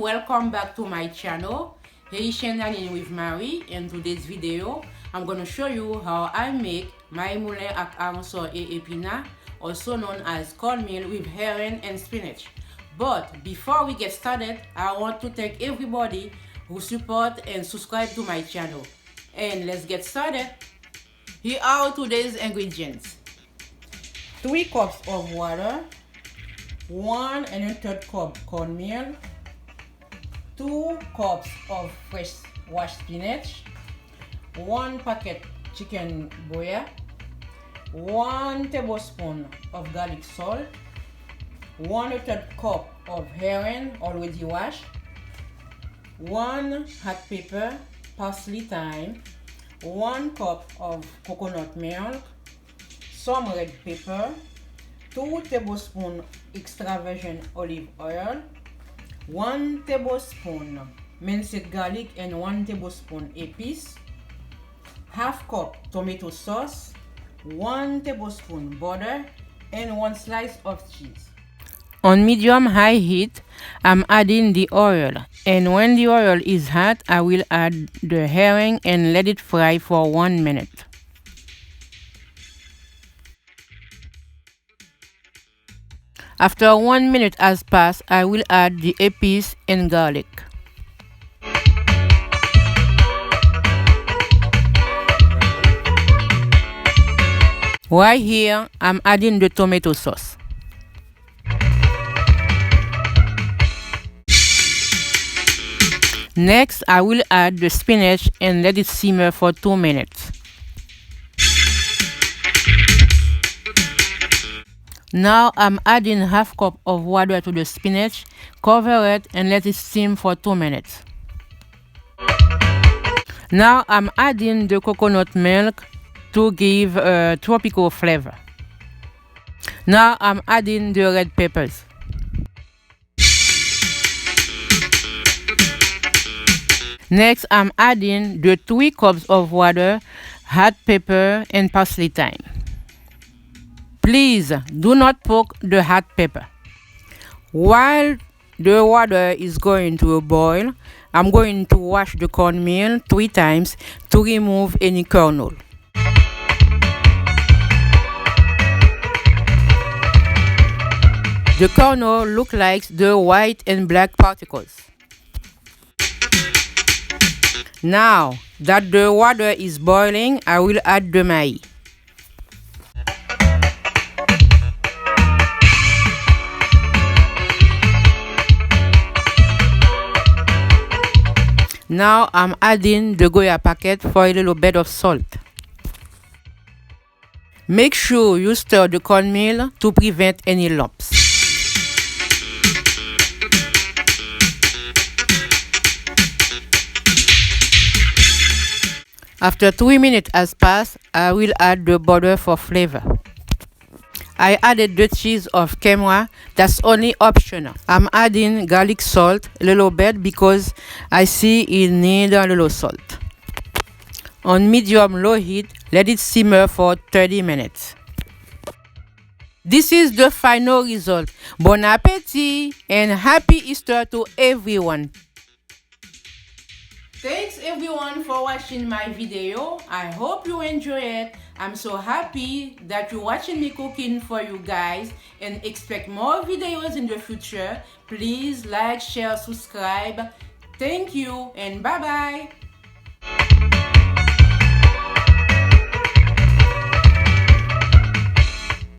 welcome back to my channel, Haitian with Mayi. In today's video, I'm going to show you how I make my Moulin ak Aranso et epis, also known as cornmeal with herring and spinach. But before we get started, I want to thank everybody who support and subscribe to my channel. And let's get started. Here are today's ingredients. 3 cups of water, 1 1/3 cup cornmeal, 2 cups of fresh washed spinach, 1 packet chicken Goya, 1 tablespoon of garlic salt, 1 1/3 cup of herring already washed, 1 hot pepper, parsley, thyme, 1 cup of coconut milk, some red pepper, 2 tablespoons extra virgin olive oil, 1 tablespoon minced garlic and 1 tablespoon epis, half cup tomato sauce, 1 tablespoon butter, and 1 slice of cheese. On medium-high heat, I'm adding the oil, and when the oil is hot, I will add the herring and let it fry for 1 minute. After 1 minute has passed, I will add the epis and garlic. Right here, I'm adding the tomato sauce. Next, I will add the spinach and let it simmer for 2 minutes. Now I'm adding half cup of water to the spinach, cover it and let it steam for 2 minutes. Now I'm adding the coconut milk to give a tropical flavor. Now I'm adding the red peppers. Next I'm adding the 3 cups of water, hot pepper and parsley, thyme. Please do not poke the hot pepper. While the water is going to boil, I'm going to wash the cornmeal 3 times to remove any kernel. The kernel look like the white and black particles. Now that the water is boiling, I will add the Mayi. Now I'm adding the Goya packet for a little bit of salt. Make sure you stir the cornmeal to prevent any lumps. After 3 minutes has passed, I will add the butter for flavor. I added the cheese of Cornmeal, that's only optional. I'm adding garlic salt a little bit because I see it needs a little salt. On medium-low heat, let it simmer for 30 minutes. This is the final result. Bon appétit and happy Easter to everyone. Thanks everyone for watching my video. I hope you enjoy it. I'm so happy that you're watching me cooking for you guys and expect more videos in the future. Please like, share, subscribe. Thank you and bye bye.